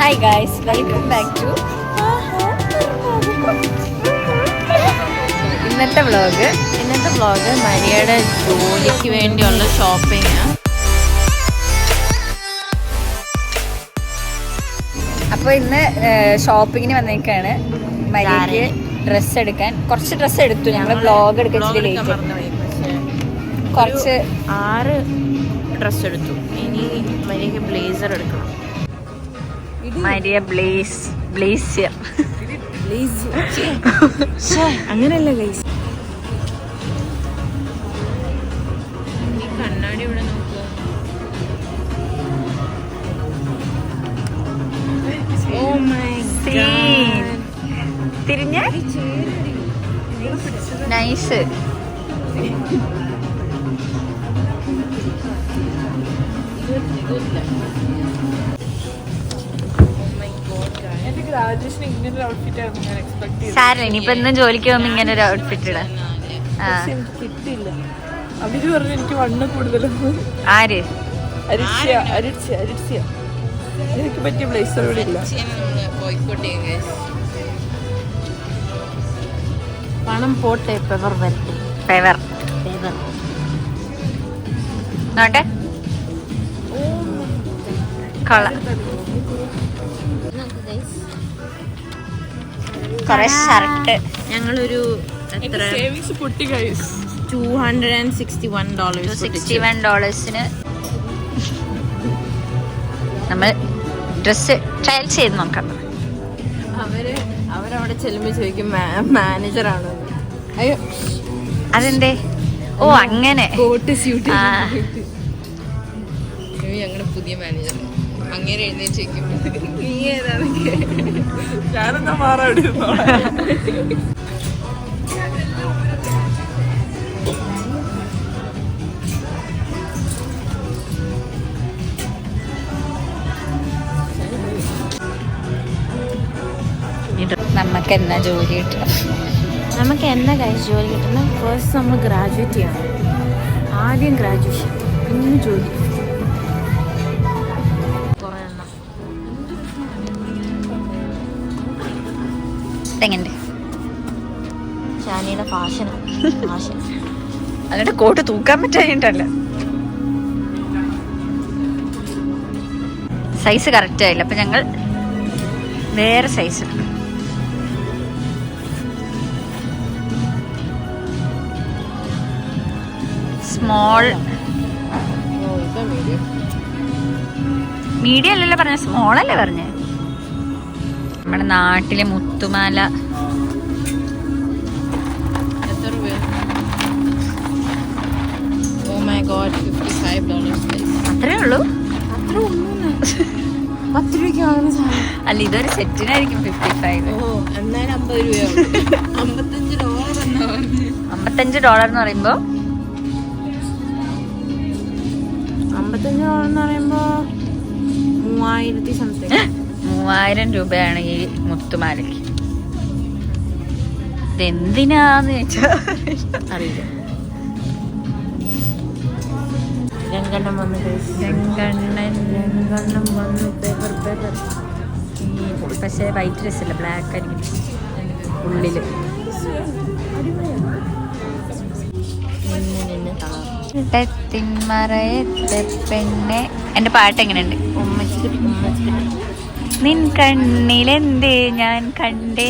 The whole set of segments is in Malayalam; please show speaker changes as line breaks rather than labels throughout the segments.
Hi guys, welcome back to ഇന്നത്തെ വ്ളോഗ് മരിയയുടെ ജോലിക്ക് വേണ്ടിയുള്ള ഷോപ്പിംഗ്. അപ്പോൾ ഇന്ന് ഷോപ്പിങ്ങിന് വന്നേക്കാണ്. മരിയക്ക് ഡ്രസ്സ് എടുക്കാൻ കുറച്ച് ഡ്രസ്സ് എടുത്തു. ഞങ്ങൾ വ്ളോഗ് എടുക്കാൻ കുറച്ച് 6 ഡ്രസ്സ് എടുത്തു. ഇനി മരിയക്ക് ബ്ലേസർ എടുക്കണം. മരിയ ബ്ലേസിയർ അങ്ങനെയല്ല ഗൈസ്. കണ്ണാടി ഇവിടെ നോക്കുക. ഓ മൈ ഗോഡ്, തിരിഞ്ഞ നൈസ്. സാരല്ല, ഇനിയിപ്പോ ഇന്ന് ജോലിക്ക് പോകുമ്പോ ഇങ്ങനെ ഒരു ഔട്ട്ഫിറ്റ് ഇടാം.
കിട്ടില്ല. അവര് പറഞ്ഞു എനിക്ക് വണ്ണം കൂടുതലൊന്നും.
ആര്?
എനിക്ക് പറ്റിയ ബ്ലേസർ ഇവിടെ ഇല്ല.
പണം പോട്ടെ, പെവർ വരട്ടെ. പെവർ നോട്ടെ കൊള്ള. കൊറേ ഷർട്ട്. ഞങ്ങളൊരു $261 നമ്മൾ ഡ്രസ് ട്രയൽ ചെയ്ത് നോക്കാം.
അവരവിടെ ചെല്ലുമ്പോ ചോദിക്കും മാനേജറാണോ? അയ്യോ,
അതെന്തേ? ഓ അങ്ങനെ.
ഞങ്ങളുടെ പുതിയ മാനേജർ അങ്ങനെ എഴുന്നേറ്റ് നീ ഏതാണ്? ഞാനെന്താ മാറാടിരുന്നോ?
നമുക്ക് എന്നാ ജോലി കിട്ടണം?
നമുക്ക് എന്നാ കഴിച്ച് ജോലി കിട്ടണം? ഫസ്റ്റ് നമ്മൾ ഗ്രാജുവേറ്റ് ചെയ്യണം. ആദ്യം ഗ്രാജുവേഷൻ, പിന്നെ ജോലി.
എങ്ങനെ
ഷാനിയുടെ ഫാഷൻ
അതിന്റെ കോട്ട് തൂക്കാൻ പറ്റായിട്ടല്ല, സൈസ് കറക്റ്റ് ആയില്ല. അപ്പൊ ഞങ്ങൾ വേറെ സൈസ് എടുക്കും. സ്മോൾ മീഡിയം അല്ലല്ലോ പറഞ്ഞ, സ്മോൾ അല്ലേ പറഞ്ഞേ. നമ്മുടെ നാട്ടിലെ മുത്തുമാല അത്രേ ഉള്ളൂ. അല്ല, ഇതൊരു സെറ്റിനായിരിക്കും 55. $55 എന്ന് പറയുമ്പോ $3000 ഈ മുത്തുമാലയ്ക്ക്. ഇതെന്തിനാന്ന് ചോദിച്ചാ അറിയില്ല.
രംഗണ്ണം വന്നു. പേപ്പർ.
പക്ഷേ വൈറ്റ് ഡ്രസ് അല്ല, ബ്ലാക്ക് ആയിരിക്കും ഉള്ളില്. പെണ്ണെ, എന്റെ പാട്ട് എങ്ങനെയുണ്ട്? നിൻ കണ്ണിലെന്തേ ഞാൻ കണ്ടേ,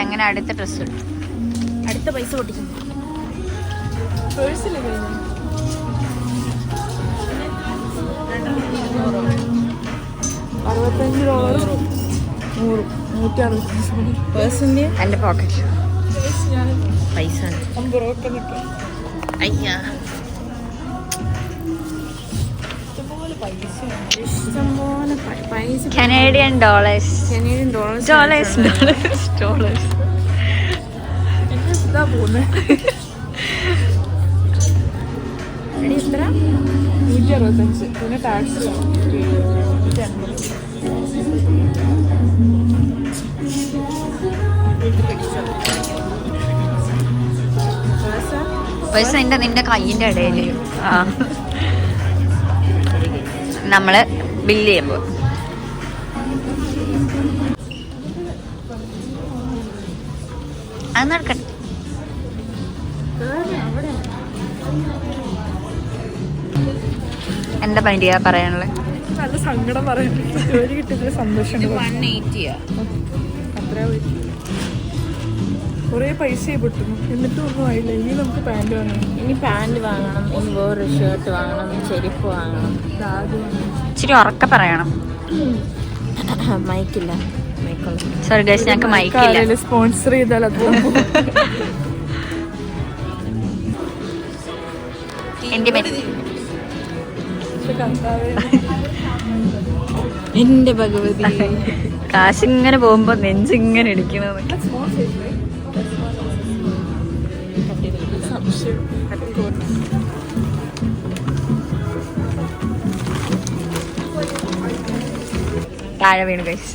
അങ്ങനെ അടുത്ത ഡ്രസ് കിട്ടും.
അടുത്ത പൈസ പൊട്ടിക്കുന്നു.
എന്റെ പോക്കറ്റ് പൈസ. അയ്യാ, Canadian dollars.
എത്ര? 165. പിന്നെ ടാക്സ്
പൈസ നിന്റെ കയ്യിന്റെ ഇടയില്. ആ നമ്മള് ബില്ല് ചെയ്യുമ്പോ അത് നടക്കട്ടെ. എന്താ പണ്ടിയാ പറയാനുള്ളത്?
നല്ല സങ്കടം പറയുന്നത് ജോലി കിട്ടിയതിൽ സന്തോഷമുണ്ട്. 180 കുറേ പൈസ പൊട്ടുന്നു, എന്നിട്ടും ഒന്നും ആയില്ല. ഇനി നമുക്ക് പാൻറ് വാങ്ങണം.
ഇനി പാൻറ് വാങ്ങണം, ഇനി വേറൊരു ഷർട്ട് വാങ്ങണം, ചെരുപ്പ് വാങ്ങണം,
ബാഗ് വാങ്ങണം.
ഇച്ചിരി ഉറക്കെ പറയണം.
മൈക്കില്ല. മൈക്കുള്ള
സോറി ഗൈസ്, ഞങ്ങൾക്ക് മൈക്കില്ല.
സ്പോൺസർ ചെയ്താൽ അത്
എന്റെ ഭഗവതി.
കാശിങ്ങനെ പോകുമ്പോ നെഞ്ചിങ്ങനെ ഇടിക്കണത്. താഴെ വീണ് ഗൈസ്.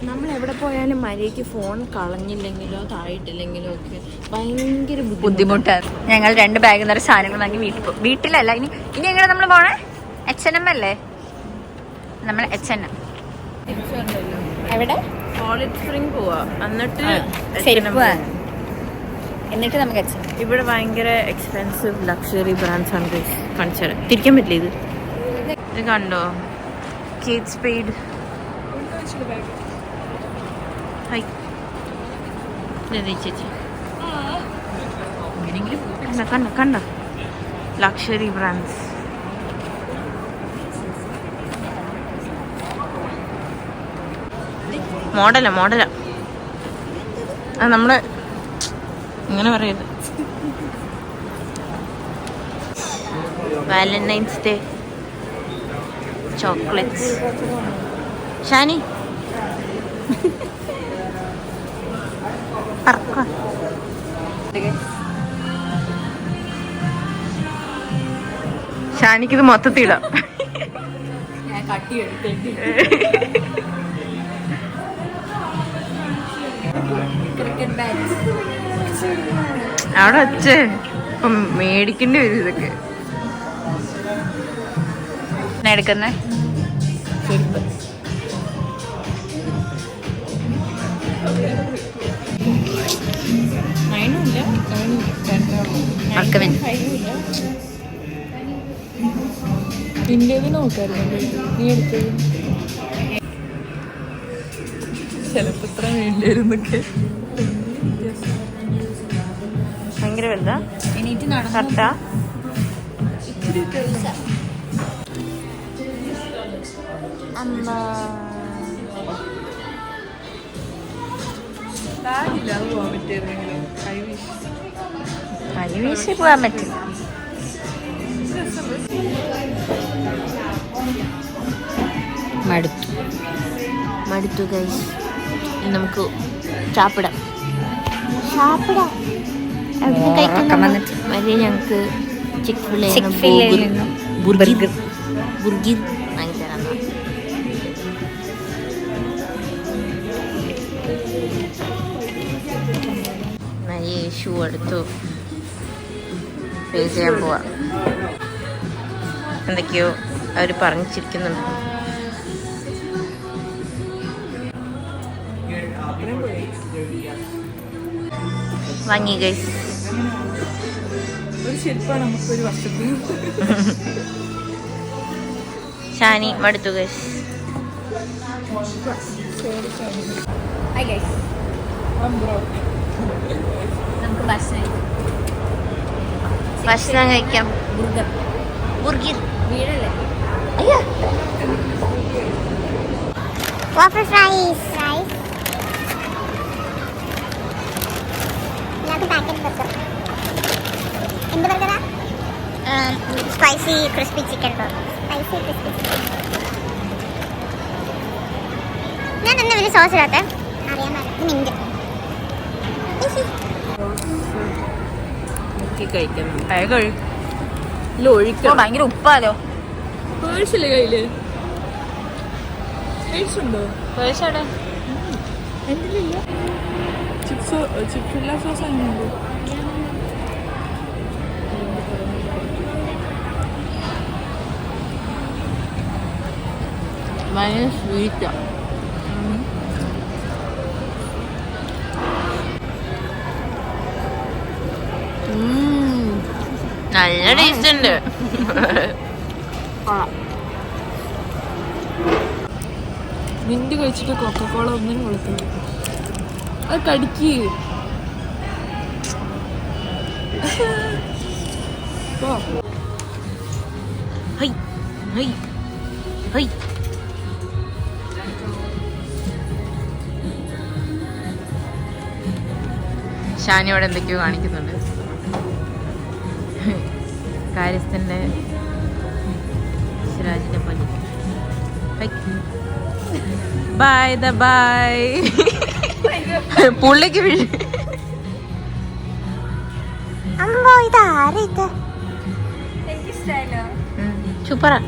നമ്മൾ എവിടെ പോയാലും മര്യാദയ്ക്ക് ഫോൺ കളഞ്ഞില്ലെങ്കിലോ താഴെയിട്ടില്ലെങ്കിലോ ഒക്കെ ഭയങ്കര
ബുദ്ധിമുട്ടാണ്. ഞങ്ങൾ 2 ബാഗ് നിറയെ സാധനങ്ങൾ വാങ്ങി വീട്ടിൽ പോകും. വീട്ടിലല്ല, ഇനി എങ്ങനെ നമ്മൾ പോണേ? H&M അല്ലേ? നമ്മൾ H&M എവിടെ?
കോളേജ് സ്പ്രിംഗ് പോവാ, എന്നിട്ട്
എന്നിട്ട് നമുക്ക് H&M.
ഇവിടെ ഭയങ്കര എക്സ്പെൻസീവ് ലക്ഷറി ബ്രാൻഡ്സ് ആണ് കാണിച്ചാൽ തിരിക്കാൻ പറ്റില്ല. ഇത് കണ്ടോ?
കേറ്റ് സ്പീഡ്.
ചേച്ചി കണ്ട കണ്ട ലക്ഷറി ബ്രാൻഡ്സ്. മോഡലാ അത് നമ്മള് ഇങ്ങനെ പറയരുത്. Valentine's day chocolates. ഷാനി ഷാനിക്കിത് മൊത്തത്തിടാം. അവിടെ വച്ചേ ഇപ്പം മേടിക്കേണ്ടി വരും ഇതൊക്കെ.
എടുക്കുന്നേ
ഇന്ത്യയിൽ നോക്കാറുണ്ട്. നീ എടുത്തത് ചിലപ്പോ ഇത്ര വേണ്ടിയിരുന്നൊക്കെ.
ഭയങ്കര വലുതാ.
എണീറ്റ്
കറക്റ്റാ.
ബാഗില്ല, അത് പോകാൻ പറ്റിയായിരുന്നെങ്കിലും
കൈവീശി പോകാൻ പറ്റില്ല.
മടുത്തു ഗൈസ്. ഇനി നമുക്ക് ചാപ്പിടാം. വലിയ ഞങ്ങൾക്ക് ചിക്ക്-ഫിൽ-എ ബുർഗർ വാങ്ങി തരാം. വലിയ ഷൂ എടുത്തു പേ ചെയ്യാൻ പോവാ. എന്തൊക്കെയോ അവർ പറഞ്ഞിരിക്കുന്നുണ്ട്. വാങ്ങി ഗൈസ്.
ഒരു ശില്പമാണ് നമുക്കൊരു വർഷത്തിൽ.
ഷാനി മടുത്തു ഗൈസ്.
നമുക്ക്
ഭക്ഷണം കഴിക്കാം. ബുർഗർ
വീടല്ലേ?
waffle fries. Packet burger. എന്ത് ബർഗറാ? Spicy crispy chicken burger. ഞാൻ എന്താ വലിയ സോസ് ഇടാത്തെ? അറിയാൻ മിന്റ്
ഒഴിക്കണം.
ഭയങ്കര ഉപ്പാലോ.
പേഴ്സില്ലേ കയ്യില്? പേഴ്സുണ്ടോ?
പേഴ്സോടെ
എന്തില്ല? ചിപ്സ് ചിപ്സ് സോസ് അങ്ങനെയുണ്ട്.
ഭയങ്കര സ്വീറ്റാ. നല്ല ടേസ്റ്റ് ഉണ്ട്.
മിന്റ് കഴിച്ചിട്ട് കൊക്കക്കോള ഒന്നിനും കൊടുക്കുന്നു. അത് കടിക്ക്.
Hi hi hi. ഷാനി അവിടെ എന്തൊക്കെയോ കാണിക്കുന്നുണ്ട്. കാര്യസ്ഥന്റെ സിരാജിന്റെ പണി. By the by. പുള്ളിക്ക് വീഴ്.
അമ്മോ ഇതാരാ ഇത്?
സൂപ്പറാ.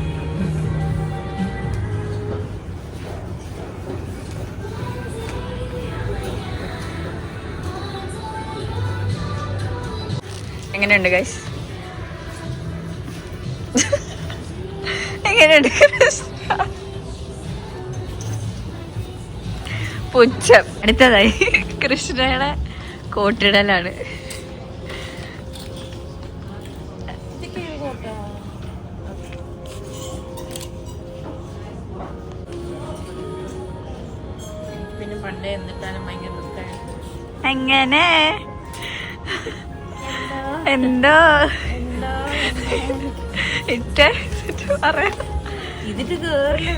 എങ്ങനെയുണ്ട് ഗൈസ്? എങ്ങനെയുണ്ട്? പുച്ഛം. അടുത്തതായി കൃഷ്ണയുടെ കോട്ടിടലാണ്.
പിന്നെ പണ്ടേ എന്നിട്ടാലും ഭയങ്കര ദുഃഖമായി.
എങ്ങനെ എന്തോ ഇട്ട് പറയാം.
ഇതിട്ട് കേറില്ല.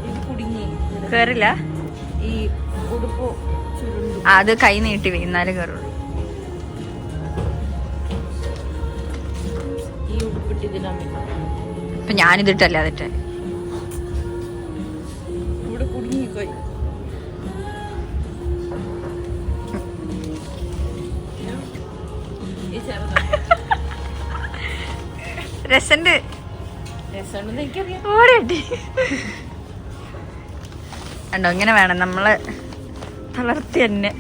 ഇത് കുടുങ്ങി
കേറില്ല.
ഈ ഉടുപ്പ് ചുരുണ്ടു.
അത് കൈ നീട്ടി എന്നാലും കയറുള്ളൂ.
ഈ ഉടുപ്പിട്ട് ഇതിനാണ്.
ഇപ്പൊ ഞാനിതിട്ടല്ലേ അതിട്ട്.
ഇവിടെ കുടുങ്ങി കൈ.
രസണ്ട്.
രസമുണ്ടെന്ന് എനിക്കറിയാം.
ഓടി കണ്ടോ? ഇങ്ങനെ വേണം നമ്മള് തളർത്തി തന്നെ.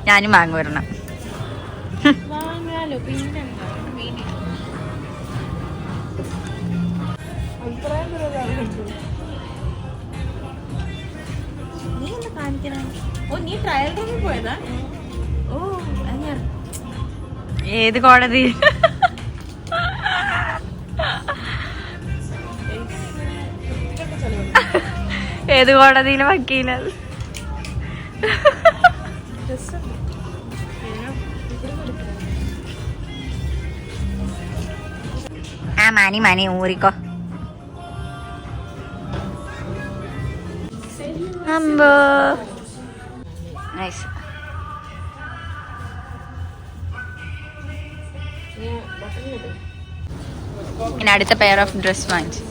ഞാനും വാങ്ങി വരണം.
വാങ്ങാലോ. പിന്നെ നീ ഒന്ന് കാണിക്കണം. ഓ നീ ട്രയൽ റൂമിൽ പോയതാ? ഓ അങ്ങനെ.
ഏത് കോടതി? ഏത് കോടതിയിലെ വക്കീലത്? ആ മണി ഊറിക്കോ. അമ്പോ നൈസ്. ഇനി അടുത്ത പെയർ ഓഫ് ഡ്രസ് വാങ്ങിച്ചു.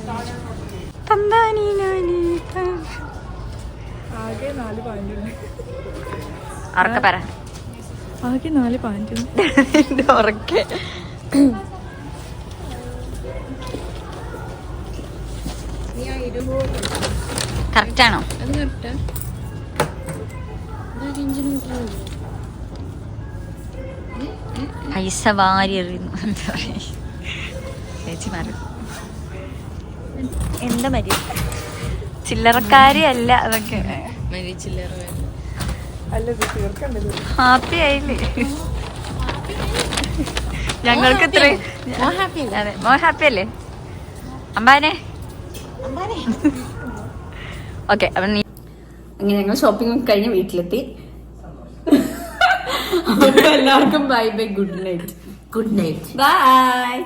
ആകെ 4 പാൻറ് ഉണ്ട്.
ഉറക്കെ പറ.
ആകെ 4 പാൻറ് ഉണ്ട്.
ഉറക്കെ. കറക്റ്റാണോ?
അത് കറക്റ്റാ.
പൈസ വാരി എറിയുന്നു. എന്താ പറയാ ചേച്ചി മാറി. എന്താ മരി ചില്ലറക്കാരി അല്ല അതൊക്കെ.
ചില്ലറ
അല്ല ഇത് തീർക്കണ്ടല്ലോ.
ഹാപ്പി ആയില്ലേ? ഞങ്ങൾക്ക് ഇത്രയും. അതെ മോ ഹാപ്പി അല്ലേ അമ്പാനെ? ഓക്കെ അപ്പൊ നീ അങ്ങനെ ഞങ്ങൾ ഷോപ്പിംഗ് കഴിഞ്ഞ് വീട്ടിലെത്തി. എല്ലാവർക്കും bye bye. Good night.
Good night.
By.